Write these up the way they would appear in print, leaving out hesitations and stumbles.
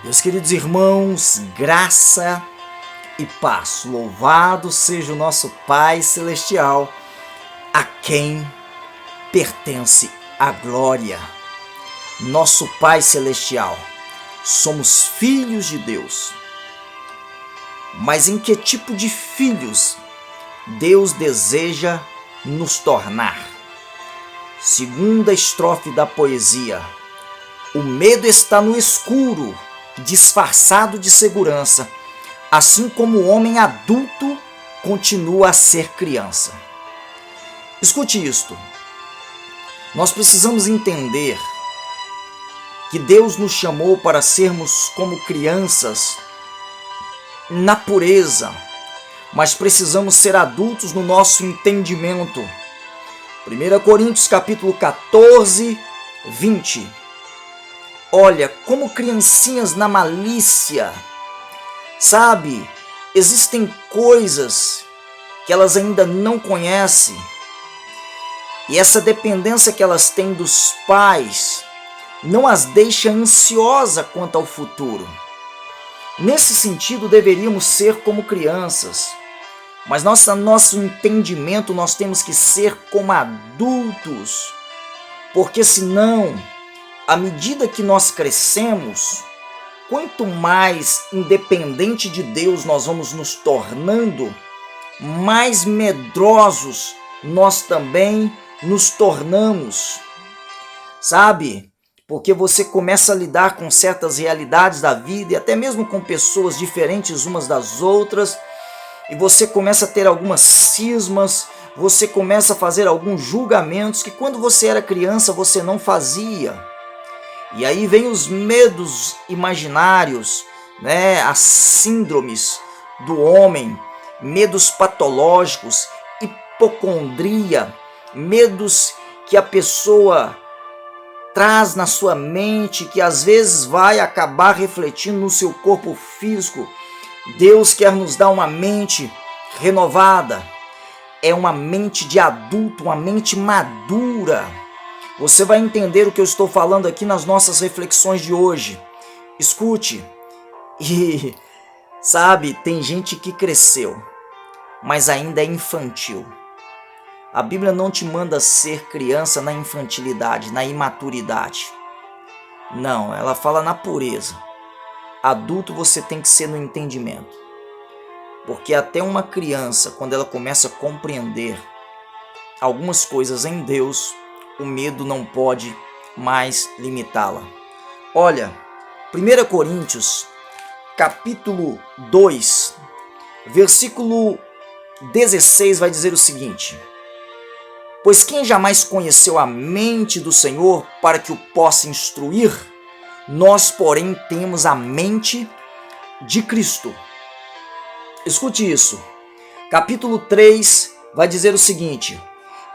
Meus queridos irmãos, graça e paz. Louvado seja o nosso Pai Celestial, a quem pertence a glória. Nosso Pai Celestial, somos filhos de Deus. Mas em que tipo de filhos Deus deseja nos tornar? Segunda estrofe da poesia: o medo está no escuro, disfarçado de segurança, assim como o homem adulto continua a ser criança. Escute isto. Nós precisamos entender que Deus nos chamou para sermos como crianças na pureza, mas precisamos ser adultos no nosso entendimento. 1 Coríntios capítulo 14, 20. Olha, como criancinhas na malícia, sabe? Existem coisas que elas ainda não conhecem, e essa dependência que elas têm dos pais não as deixa ansiosa quanto ao futuro. Nesse sentido, deveríamos ser como crianças, mas nosso entendimento nós temos que ser como adultos, porque senão, à medida que nós crescemos, quanto mais independente de Deus nós vamos nos tornando, mais medrosos nós também nos tornamos, sabe? Porque você começa a lidar com certas realidades da vida e até mesmo com pessoas diferentes umas das outras, e você começa a ter algumas cismas, você começa a fazer alguns julgamentos que quando você era criança você não fazia. E aí vem os medos imaginários, né? As síndromes do homem, medos patológicos, hipocondria, medos que a pessoa traz na sua mente, que às vezes vai acabar refletindo no seu corpo físico. Deus quer nos dar uma mente renovada, é uma mente de adulto, uma mente madura. Você vai entender o que eu estou falando aqui nas nossas reflexões de hoje. Escute. E sabe, tem gente que cresceu, mas ainda é infantil. A Bíblia não te manda ser criança na infantilidade, na imaturidade. Não, ela fala na pureza. Adulto você tem que ser no entendimento. Porque até uma criança, quando ela começa a compreender algumas coisas em Deus, o medo não pode mais limitá-la. Olha, 1 Coríntios, capítulo 2, versículo 16 vai dizer o seguinte: pois quem jamais conheceu a mente do Senhor para que o possa instruir? Nós, porém, temos a mente de Cristo. Escute isso. Capítulo 3 vai dizer o seguinte: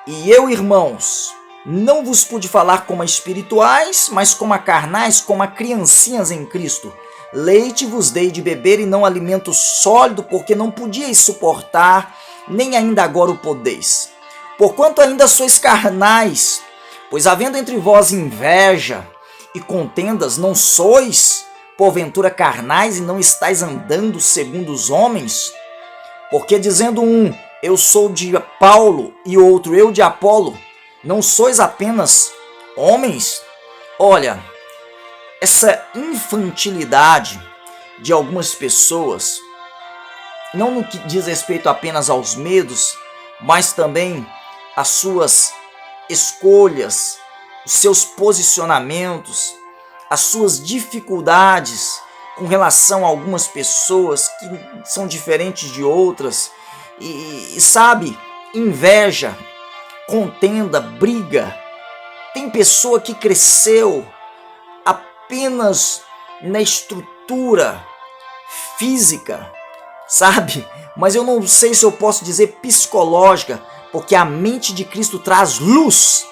e eu, irmãos, não vos pude falar como a espirituais, mas como a carnais, como a criancinhas em Cristo. Leite vos dei de beber e não alimento sólido, porque não podíeis suportar, nem ainda agora o podeis. Porquanto ainda sois carnais, pois havendo entre vós inveja e contendas, não sois, porventura, carnais e não estáis andando segundo os homens? Porque dizendo um, eu sou de Paulo, e outro, eu de Apolo, não sois apenas homens? Olha, essa infantilidade de algumas pessoas, não no que diz respeito apenas aos medos, mas também às suas escolhas, os seus posicionamentos, as suas dificuldades com relação a algumas pessoas que são diferentes de outras, e sabe, inveja, contenda, briga. Tem pessoa que cresceu apenas na estrutura física, sabe? Mas eu não sei se eu posso dizer psicológica, porque a mente de Cristo traz luz,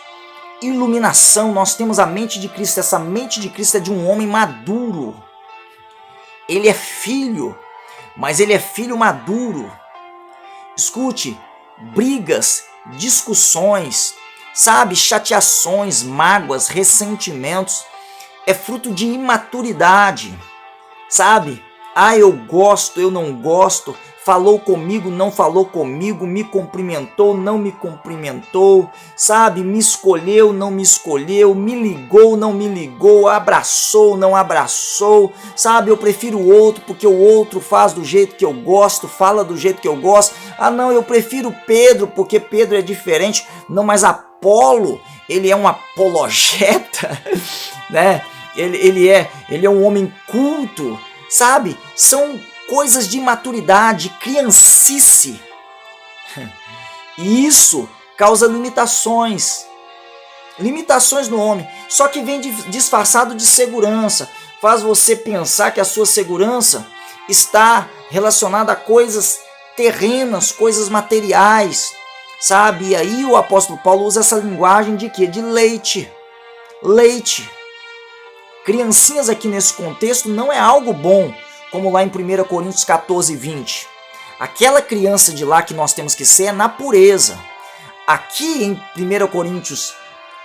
iluminação. Nós temos a mente de Cristo. Essa mente de Cristo é de um homem maduro. Ele é filho, mas ele é filho maduro. Escute, brigas, discussões, sabe, chateações, mágoas, ressentimentos, é fruto de imaturidade. sabe? Ah, eu gosto, eu não gosto, falou comigo, não falou comigo, me cumprimentou, não me cumprimentou, sabe? Me escolheu, não me escolheu, me ligou, não me ligou, abraçou, não abraçou, sabe? Eu prefiro o outro porque o outro faz do jeito que eu gosto, fala do jeito que eu gosto. Ah, não, eu prefiro Pedro porque Pedro é diferente. Não, mas Apolo, ele é um apologeta, né? Ele é um homem culto, sabe? São coisas de imaturidade, criancice. E isso causa limitações no homem. Só que vem disfarçado de segurança. Faz você pensar que a sua segurança está relacionada a coisas terrenas, coisas materiais, sabe? E aí o apóstolo Paulo usa essa linguagem de quê? De leite. Leite. Criancinhas aqui nesse contexto não é algo bom, como lá em 1 Coríntios 14, 20. Aquela criança de lá que nós temos que ser é na pureza. Aqui em 1 Coríntios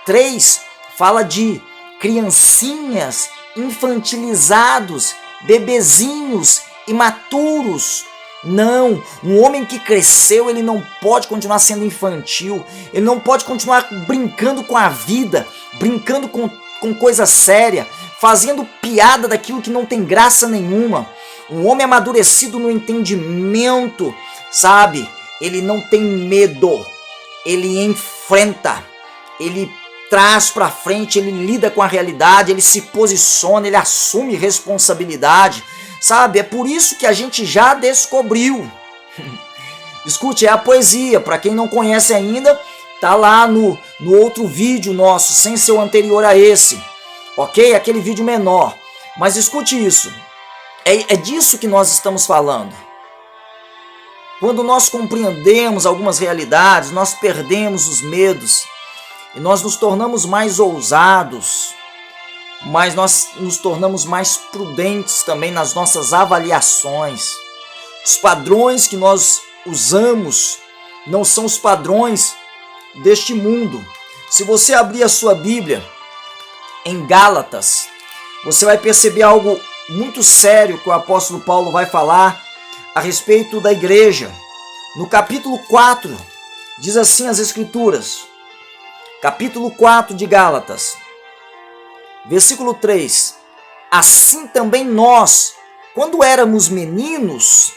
3, fala de criancinhas infantilizados, bebezinhos, imaturos. Não, um homem que cresceu, ele não pode continuar sendo infantil, ele não pode continuar brincando com a vida, brincando com coisa séria, fazendo piada daquilo que não tem graça nenhuma. Um homem amadurecido no entendimento, sabe? Ele não tem medo, ele enfrenta, ele traz para frente, ele lida com a realidade, ele se posiciona, ele assume responsabilidade, sabe? É por isso que a gente já descobriu. Escute, é a poesia, para quem não conhece ainda, tá lá no outro vídeo nosso, sem ser o anterior a esse, ok? Aquele vídeo menor. Mas escute isso. É disso que nós estamos falando. Quando nós compreendemos algumas realidades, nós perdemos os medos e nós nos tornamos mais ousados, mas nós nos tornamos mais prudentes também nas nossas avaliações. Os padrões que nós usamos não são os padrões deste mundo. Se você abrir a sua Bíblia em Gálatas, você vai perceber algo muito sério que o apóstolo Paulo vai falar a respeito da igreja. No capítulo 4, diz assim as escrituras, capítulo 4 de Gálatas, versículo 3, assim também nós, quando éramos meninos,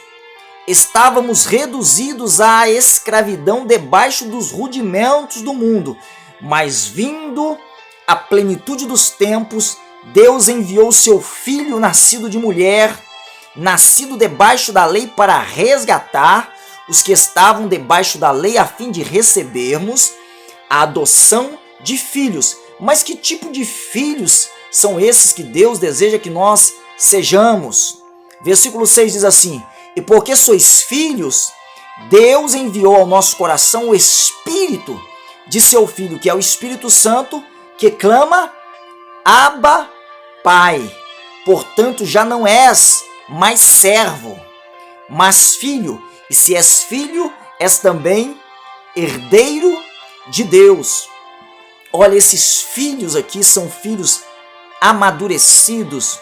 estávamos reduzidos à escravidão debaixo dos rudimentos do mundo, mas vindo a plenitude dos tempos, Deus enviou seu Filho nascido de mulher, nascido debaixo da lei para resgatar os que estavam debaixo da lei a fim de recebermos a adoção de filhos. Mas que tipo de filhos são esses que Deus deseja que nós sejamos? Versículo 6 diz assim, e porque sois filhos, Deus enviou ao nosso coração o Espírito de seu Filho, que é o Espírito Santo, que clama, Abba, Pai. Portanto, já não és mais servo, mas filho. E se és filho, és também herdeiro de Deus. Olha, esses filhos aqui são filhos amadurecidos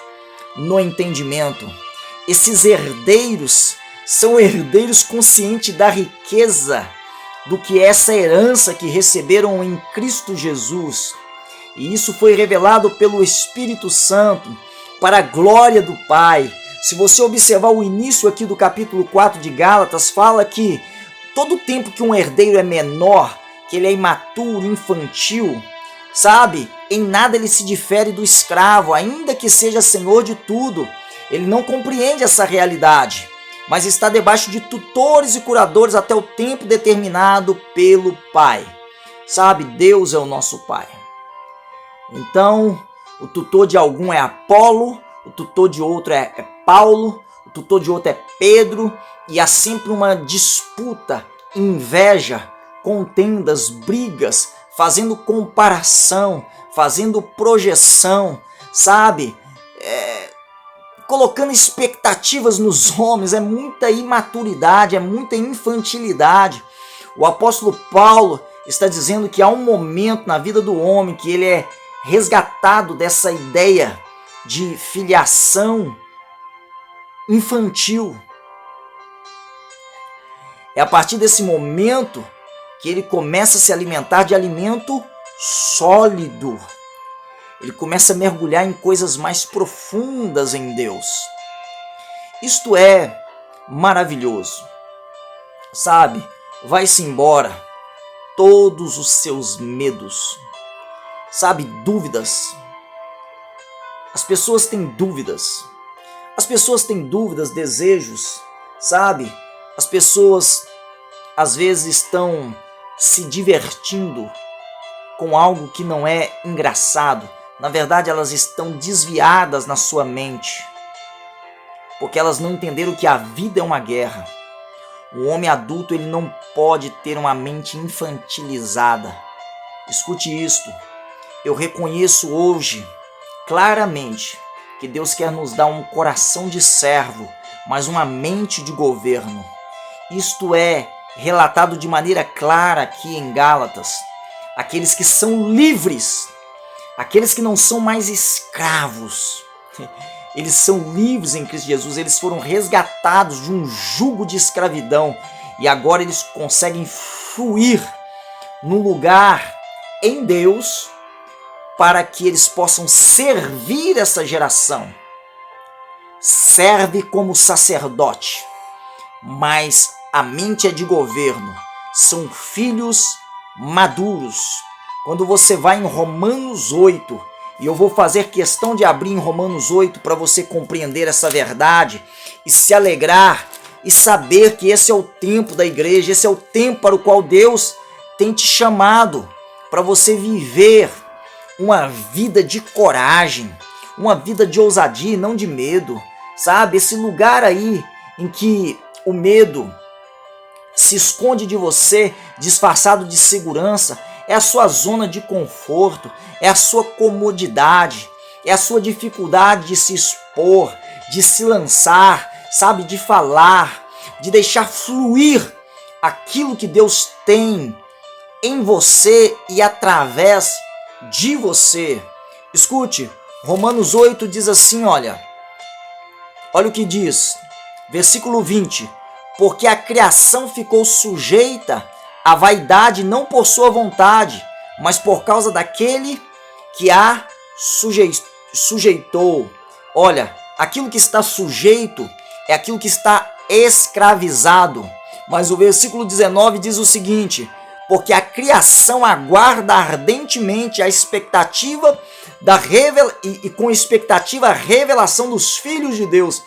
no entendimento. Esses herdeiros são herdeiros conscientes da riqueza do que é essa herança que receberam em Cristo Jesus. E isso foi revelado pelo Espírito Santo para a glória do Pai. Se você observar o início aqui do capítulo 4 de Gálatas, fala que todo o tempo que um herdeiro é menor, que ele é imaturo, infantil, sabe? Em nada ele se difere do escravo, ainda que seja senhor de tudo. Ele não compreende essa realidade, mas está debaixo de tutores e curadores até o tempo determinado pelo Pai. Sabe, Deus é o nosso Pai. Então, o tutor de algum é Apolo, o tutor de outro é Paulo, o tutor de outro é Pedro, e há sempre uma disputa, inveja, contendas, brigas, fazendo comparação, fazendo projeção, sabe? Colocando expectativas nos homens, é muita imaturidade, é muita infantilidade. O apóstolo Paulo está dizendo que há um momento na vida do homem que ele é resgatado dessa ideia de filiação infantil. É a partir desse momento que ele começa a se alimentar de alimento sólido. Ele começa a mergulhar em coisas mais profundas em Deus. Isto é maravilhoso. Sabe, vai-se embora todos os seus medos. Sabe, dúvidas. As pessoas têm dúvidas. As pessoas têm dúvidas, desejos, sabe? As pessoas às vezes estão se divertindo com algo que não é engraçado. Na verdade, elas estão desviadas na sua mente, porque elas não entenderam que a vida é uma guerra. O homem adulto, ele não pode ter uma mente infantilizada. Escute isto. Eu reconheço hoje claramente que Deus quer nos dar um coração de servo, mas uma mente de governo. Isto é relatado de maneira clara aqui em Gálatas. Aqueles que são livres, aqueles que não são mais escravos, eles são livres em Cristo Jesus, eles foram resgatados de um jugo de escravidão e agora eles conseguem fluir no lugar em Deus para que eles possam servir essa geração. Serve como sacerdote, mas a mente é de governo. São filhos maduros. Quando você vai em Romanos 8, e eu vou fazer questão de abrir em Romanos 8 para você compreender essa verdade e se alegrar e saber que esse é o tempo da igreja, esse é o tempo para o qual Deus tem te chamado para você viver uma vida de coragem, uma vida de ousadia e não de medo, sabe? Esse lugar aí em que o medo se esconde de você, disfarçado de segurança, é a sua zona de conforto, é a sua comodidade, é a sua dificuldade de se expor, de se lançar, sabe? De falar, de deixar fluir aquilo que Deus tem em você e através de você. Escute, Romanos 8 diz assim, olha o que diz, versículo 20, porque a criação ficou sujeita à vaidade não por sua vontade, mas por causa daquele que a sujeitou. Olha, aquilo que está sujeito é aquilo que está escravizado. Mas o versículo 19 diz o seguinte, porque a criação aguarda ardentemente a expectativa com expectativa a revelação dos filhos de Deus.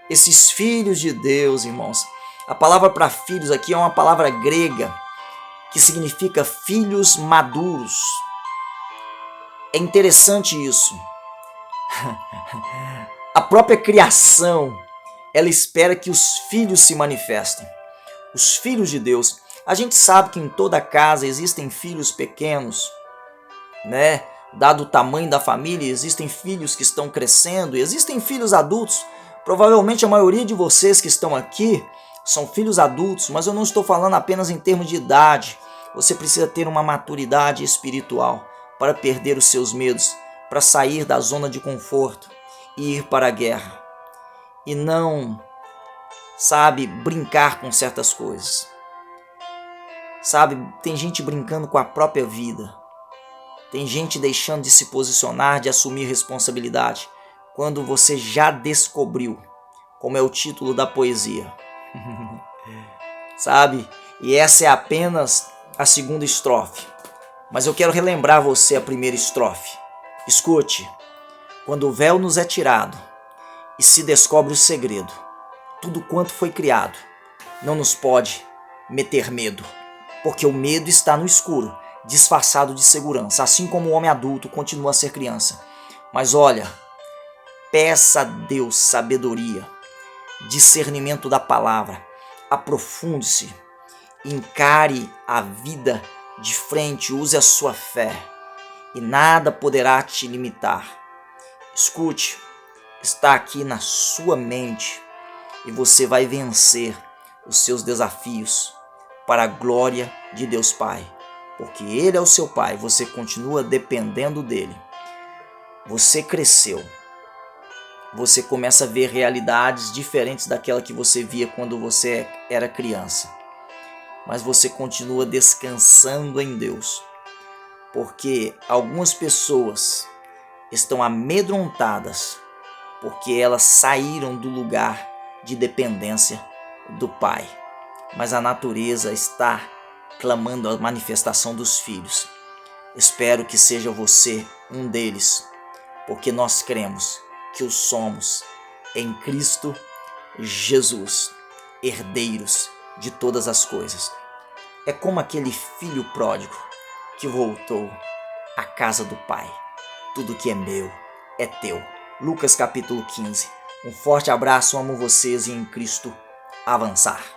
Esses filhos de Deus, irmãos, a palavra para filhos aqui é uma palavra grega que significa filhos maduros. É interessante isso. A própria criação, ela espera que os filhos se manifestem. Os filhos de Deus. A gente sabe que em toda casa existem filhos pequenos, né? Dado o tamanho da família, existem filhos que estão crescendo, existem filhos adultos. Provavelmente a maioria de vocês que estão aqui são filhos adultos, mas eu não estou falando apenas em termos de idade. Você precisa ter uma maturidade espiritual para perder os seus medos, para sair da zona de conforto e ir para a guerra. E não, sabe, brincar com certas coisas. Sabe, tem gente brincando com a própria vida. Tem gente deixando de se posicionar, de assumir responsabilidade, quando você já descobriu, como é o título da poesia. Sabe? E essa é apenas a segunda estrofe. Mas eu quero relembrar você a primeira estrofe. Escute. Quando o véu nos é tirado e se descobre o segredo, tudo quanto foi criado não nos pode meter medo. Porque o medo está no escuro, disfarçado de segurança, assim como o homem adulto continua a ser criança. Mas olha, peça a Deus sabedoria, discernimento da palavra, aprofunde-se, encare a vida de frente, use a sua fé e nada poderá te limitar. Escute, está aqui na sua mente e você vai vencer os seus desafios para a glória de Deus Pai, porque Ele é o seu Pai, você continua dependendo dele. Você cresceu, você começa a ver realidades diferentes daquela que você via quando você era criança. Mas você continua descansando em Deus, porque algumas pessoas estão amedrontadas porque elas saíram do lugar de dependência do Pai. Mas a natureza está clamando a manifestação dos filhos. Espero que seja você um deles, porque nós cremos que o somos em Cristo Jesus, herdeiros de todas as coisas. É como aquele filho pródigo que voltou à casa do Pai. Tudo que é meu é teu. Lucas capítulo 15. Um forte abraço, amo vocês e em Cristo avançar.